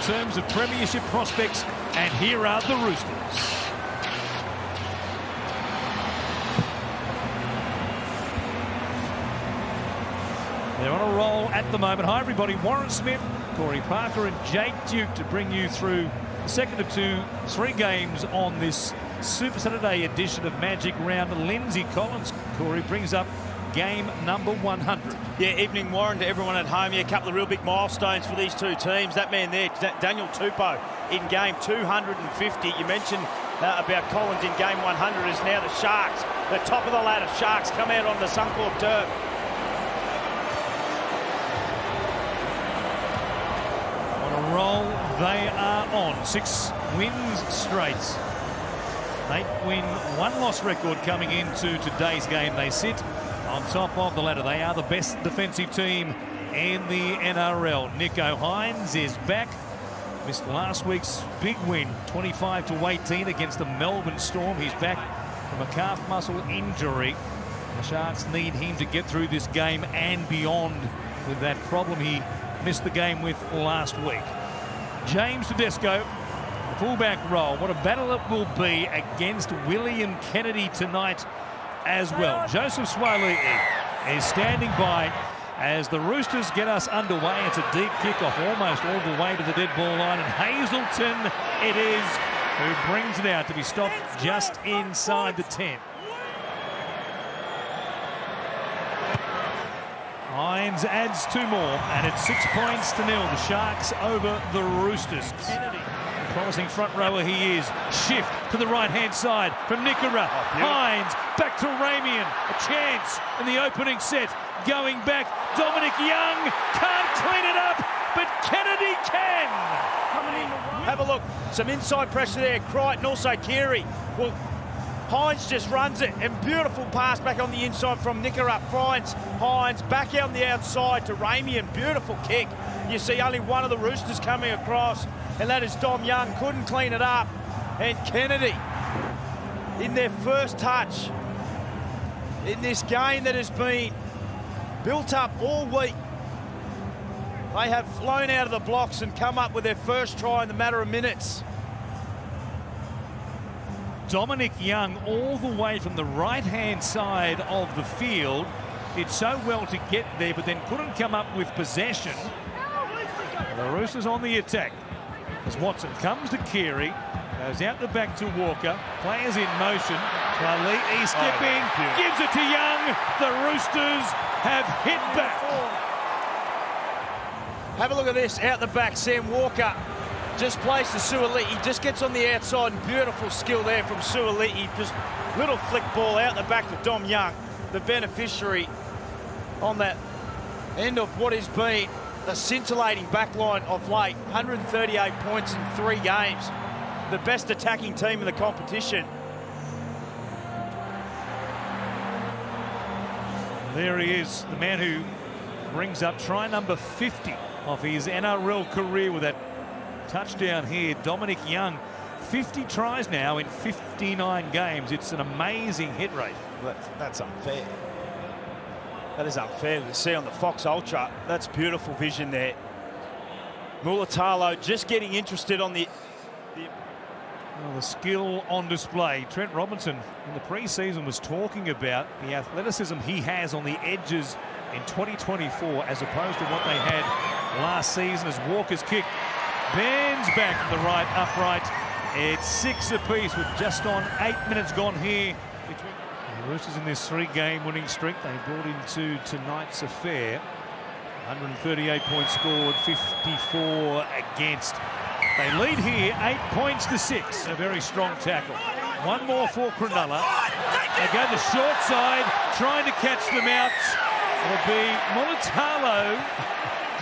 terms of Premiership prospects, and here are the Roosters. They're on a roll at the moment. Hi everybody, Warren Smith, Corey Parker and Jake Duke to bring you through the second of three games on this Super Saturday edition of Magic Round. Lindsay Collins, Corey, brings up game number 100. Yeah, evening, Warren, to everyone at home. Yeah, a couple of real big milestones for these two teams. That man there, Daniel Tupou, in game 250. You mentioned about Collins in game 100 is now the Sharks. The top of the ladder Sharks come out on the Suncorp turf. Roll they are on. 6 wins straight. 8-win, 1-loss record coming into today's game. They sit on top of the ladder. They are the best defensive team in the NRL. Nicho Hynes is back. Missed last week's big win, 25-18 against the Melbourne Storm. He's back from a calf muscle injury. The Sharks need him to get through this game and beyond with that problem he missed the game with last week. James Tedesco, fullback role. What a battle it will be against William Kennedy tonight as well. Joseph Suaalii is standing by as the Roosters get us underway. It's a deep kickoff almost all the way to the dead ball line, and Hazelton it is who brings it out to be stopped just inside the 10. Hynes adds 2 more, and it's 6-0. The Sharks over the Roosters. Kennedy, promising front rower he is. Shift to the right-hand side from Nickera. Hynes back to Ramian. A chance in the opening set. Going back, Dominic Young can't clean it up, but Kennedy can. Have a look. Some inside pressure there. Crichton, also Keary. Well, Hynes just runs it, and beautiful pass back on the inside from Nickera. Finds Hynes back out on the outside to Ramian. Beautiful kick. You see only one of the Roosters coming across, and that is Dom Young. Couldn't clean it up. And Kennedy, in their first touch in this game that has been built up all week, they have flown out of the blocks and come up with their first try in the matter of minutes. Dominic Young all the way from the right-hand side of the field. Did so well to get there, but then couldn't come up with possession. The Roosters on the attack as Watson comes to Keary, goes out the back to Walker, players in motion. Suaalii skipping, gives it to Young. The Roosters have hit back. Have a look at this, out the back, Sam Walker just plays to Suaalii. He just gets on the outside, and beautiful skill there from Suaalii. Just little flick ball out the back to Dom Young, the beneficiary on that end of what has been a scintillating backline of late. 138 points in 3 games. The best attacking team in the competition. There he is, the man who brings up try number 50 of his NRL career with that touchdown here. Dominic Young, 50 tries now in 59 games. It's an amazing hit rate. That's unfair. That is unfair to see on the Fox Ultra. That's beautiful vision there. Mulatalo just getting interested on the skill on display. Trent Robinson in the pre-season was talking about the athleticism he has on the edges in 2024 as opposed to what they had last season as Walker's kick bends back to the right upright. It's 6 apiece with just on 8 minutes gone here. The Roosters in this 3-game winning streak they brought into tonight's affair. 138 points scored, 54 against. They lead here 8-6. A very strong tackle. One more for Cronulla. They go the short side, trying to catch them out. It'll be Mulatalo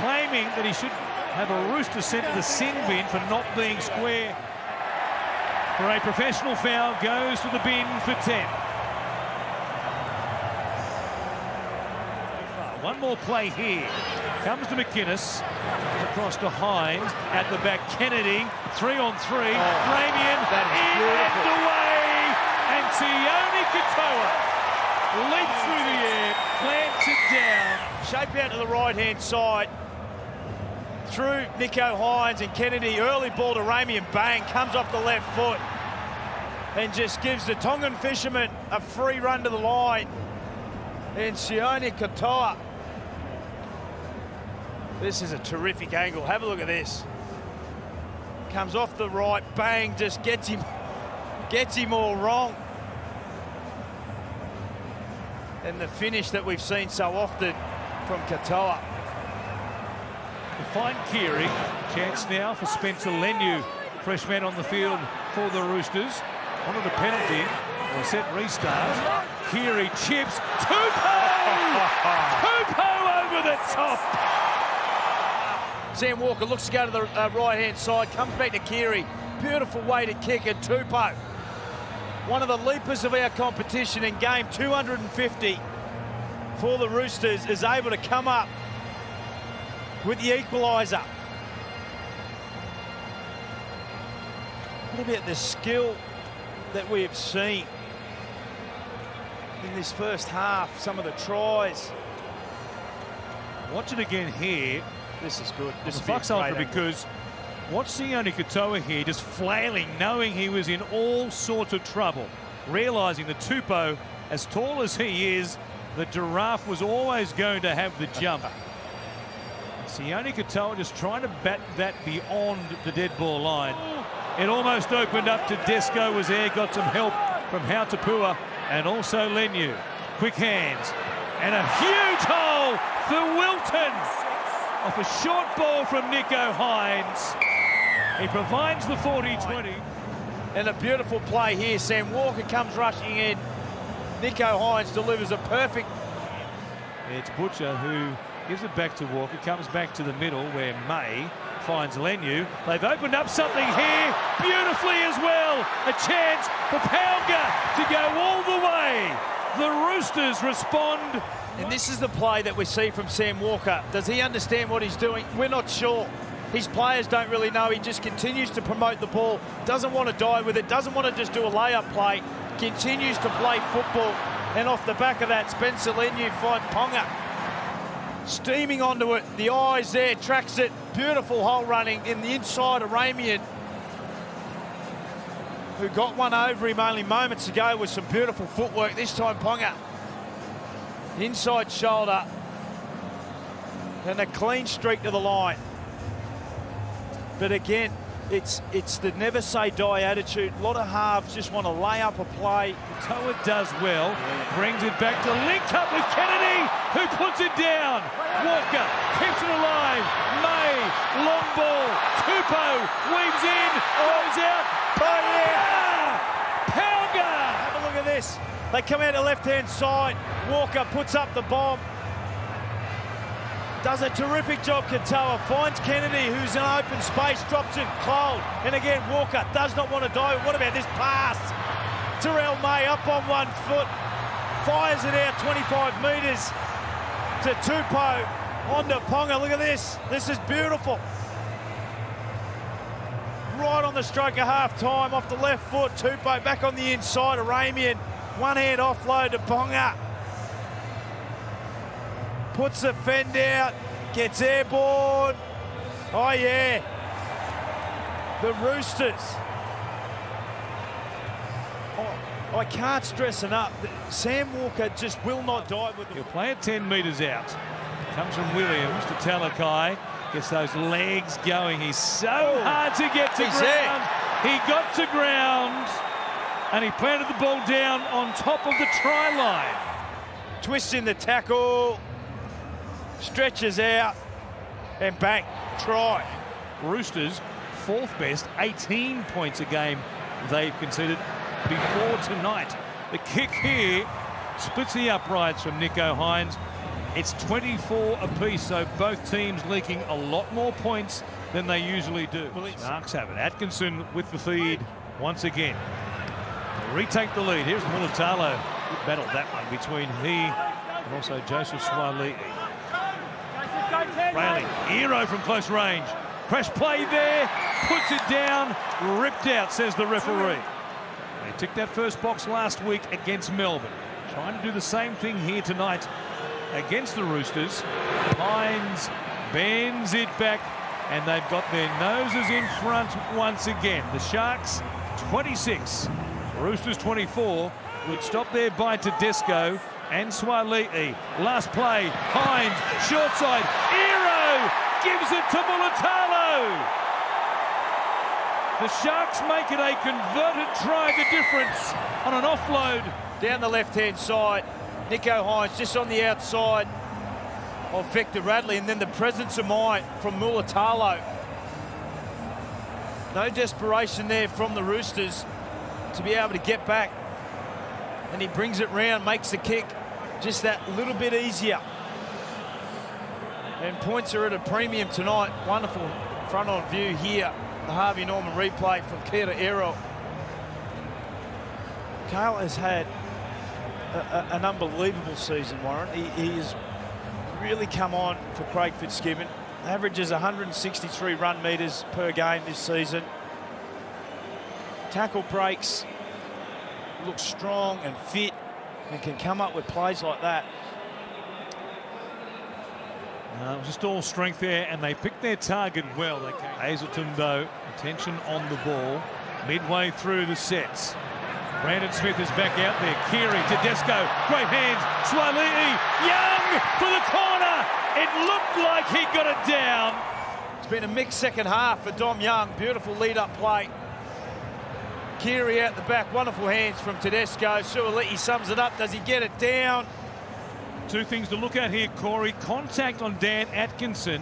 claiming that he should have a Rooster sent to the sin bin for not being square. For a professional foul, goes to the bin for 10. One more play here. Comes to McInnes. Across to Hynes. At the back, Kennedy. 3-on-3. Ramian in and away. And Tioni Katoa leaps through the air, plants it down. Shape out to the right-hand side. through Nicho Hines and Kennedy. Early ball to Ramey and bang, comes off the left foot and just gives the Tongan fisherman a free run to the line. And Sione Katoa. This is a terrific angle. Have a look at this. Comes off the right, bang, just gets him all wrong. And the finish that we've seen so often from Katoa. To find Keary. Chance now for Spencer Leniu. Fresh man on the field for the Roosters. Wanted a penalty. Or set restart. Keary chips. Tupou! Tupou over the top! Sam Walker looks to go to the right-hand side. Comes back to Keary. Beautiful way to kick it. Tupou. One of the leapers of our competition in game 250 for the Roosters is able to come up with the equaliser. What about the skill that we have seen in this first half? Some of the tries. Watch it again here. This is good. This is Fox Ultra, because watch Sione Katoa here just flailing, knowing he was in all sorts of trouble, realising that Tupou, as tall as he is, the giraffe was always going to have the jump. Sione Katoa just trying to bat that beyond the dead ball line. It almost opened up to Desco, was there, got some help from Hautapua and also Leniu. Quick hands and a huge hole for Wilton off a short ball from Nicho Hines. He provides the 40-20. And a beautiful play here. Sam Walker comes rushing in. Nicho Hines delivers a perfect. It's Butcher who gives it back to Walker, comes back to the middle where May finds Leniu. They've opened up something here beautifully as well. A chance for Paunga to go all the way. The Roosters respond. And this is the play that we see from Sam Walker. Does he understand what he's doing? We're not sure. His players don't really know. He just continues to promote the ball, doesn't want to die with it, doesn't want to just do a layup play, continues to play football. And off the back of that, Spencer Leniu finds Ponga. Steaming onto it, the eyes there, tracks it. Beautiful hole running in the inside of Ramian, who got one over him only moments ago with some beautiful footwork. This time Ponga. Inside shoulder. And a clean streak to the line. But again, it's the never say die attitude. A lot of halves just want to lay up a play. Katoa does well, brings it back to link up with Kennedy, who puts it down. Walker keeps it alive. May, long ball. Tupou weaves in, goes out. Paunga! Have a look at this. They come out the left-hand side. Walker puts up the bomb. Does a terrific job, Katoa. Finds Kennedy, who's in open space, drops it cold. And again, Walker does not want to dive. What about this pass? Terrell May up on 1 foot. Fires it out 25 metres to Tupou. Onto Ponga. Look at this. This is beautiful. Right on the stroke of half-time, off the left foot. Tupou back on the inside of Ramian. One-hand offload to Ponga. Puts the fend out, gets airborne. Oh, yeah. The Roosters. Oh, I can't stress enough. Sam Walker just will not die with the... He'll play it 10 metres out. Comes from Williams to Talakai. Gets those legs going. He's so hard to get to ground. There. He got to ground and he planted the ball down on top of the try line. Twists in the tackle. Stretches out and bang, try. Roosters, 4th best, 18 points a game they've conceded before tonight. The kick here splits the uprights from Nicho Hines. It's 24 apiece, so both teams leaking a lot more points than they usually do. Sharks have it. Atkinson with the feed once again. They retake the lead. Here's Mulatalo. Good battle that one between he and also Joseph Swalei. Railing, hero from close range. Crash play there, puts it down, ripped out, says the referee. They ticked that first box last week against Melbourne. Trying to do the same thing here tonight against the Roosters. Hines bends it back and they've got their noses in front once again. The Sharks 26, Roosters 24. Would stop there by Tedesco and Swali'i. Last play, Hines, short side, Ero gives it to Mulatalo. The Sharks make it a converted try, the difference on an offload. Down the left-hand side, Nicho Hines just on the outside of Victor Radley, and then the presence of mind from Mulatalo. No desperation there from the Roosters to be able to get back. And he brings it round, makes the kick just that little bit easier. And points are at a premium tonight. Wonderful front-on view here. The Harvey Norman replay from Kira Ero. Carl has had an unbelievable season, Warren. He has really come on for Craig Fitzgibbon. Averages 163 run metres per game this season. Tackle breaks. Looks strong and fit and can come up with plays like that. It was just all strength there, and they picked their target well. Hazelton, though, attention on the ball midway through the sets. Brandon Smith is back out there. Keary, Tedesco, great hands. Swali'i, Young for the corner. It looked like he got it down. It's been a mixed second half for Dom Young. Beautiful lead-up play. Keary out the back, wonderful hands from Tedesco. Suoli'i sums it up. Does he get it down? Two things to look at here, Corey. Contact on Dan Atkinson,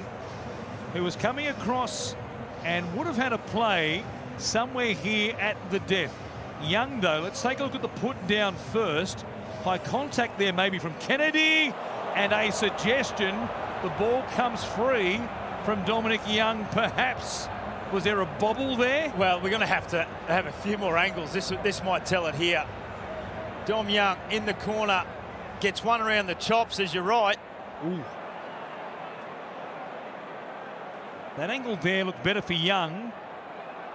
who was coming across and would have had a play somewhere here at the death. Young, though, let's take a look at the put down first. High contact there maybe from Kennedy, and a suggestion the ball comes free from Dominic Young, perhaps. Was there a bobble there? Well, we're going to have a few more angles. This might tell it here. Dom Young in the corner, gets one around the chops, as you're right. Ooh. That angle there looked better for Young.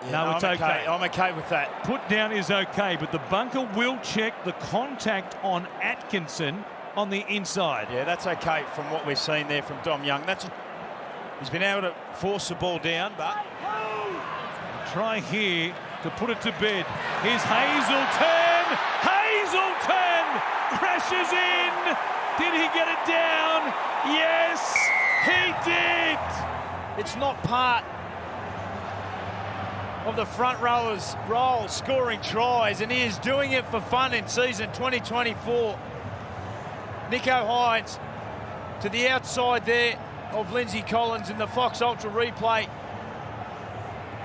Yeah, no, it's okay. I'm okay with that. Put down is okay, but the bunker will check the contact on Atkinson on the inside. Yeah, that's okay from what we've seen there from Dom Young. He's been able to force the ball down, but... Try here to put it to bed. Here's Hazelton. Hazelton crashes in. Did he get it down? Yes, he did. It's not part of the front rowers' role scoring tries, and he is doing it for fun in season 2024. Nicho Hines to the outside there of Lindsay Collins in the Fox Ultra replay.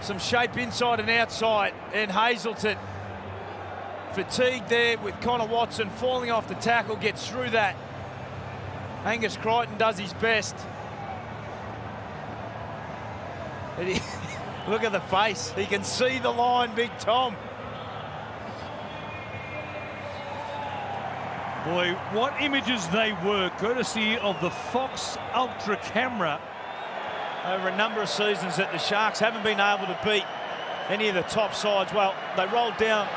Some shape inside and outside, and Hazelton fatigued there with Connor Watson falling off the tackle, gets through that. Angus Crichton does his best. Look at the face. He can see the line, Big Tom. Boy, what images they were, courtesy of the Fox Ultra camera. Over a number of seasons that the Sharks haven't been able to beat any of the top sides. Well, they rolled down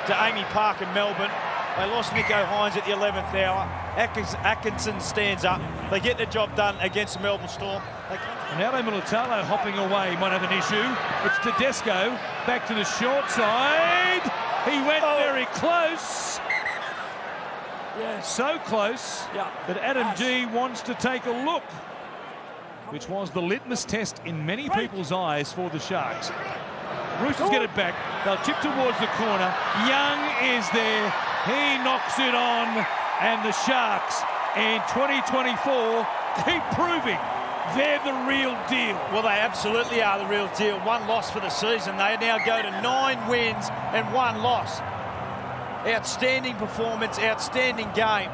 to Amy Park in Melbourne. They lost Nicho Hines at the 11th hour. Atkinson stands up. They get the job done against the Melbourne Storm. Now Mulatalo hopping away, might have an issue. It's Tedesco, back to the short side. He went very close. Yeah, so close that Adam G wants to take a look, which was the litmus test in many people's eyes for the Sharks. Roosters get it back. They'll chip towards the corner. Young is there. He knocks it on. And the Sharks in 2024 keep proving they're the real deal. Well, they absolutely are the real deal. One loss for the season. They now go to 9 wins and 1 loss. Outstanding performance, outstanding game.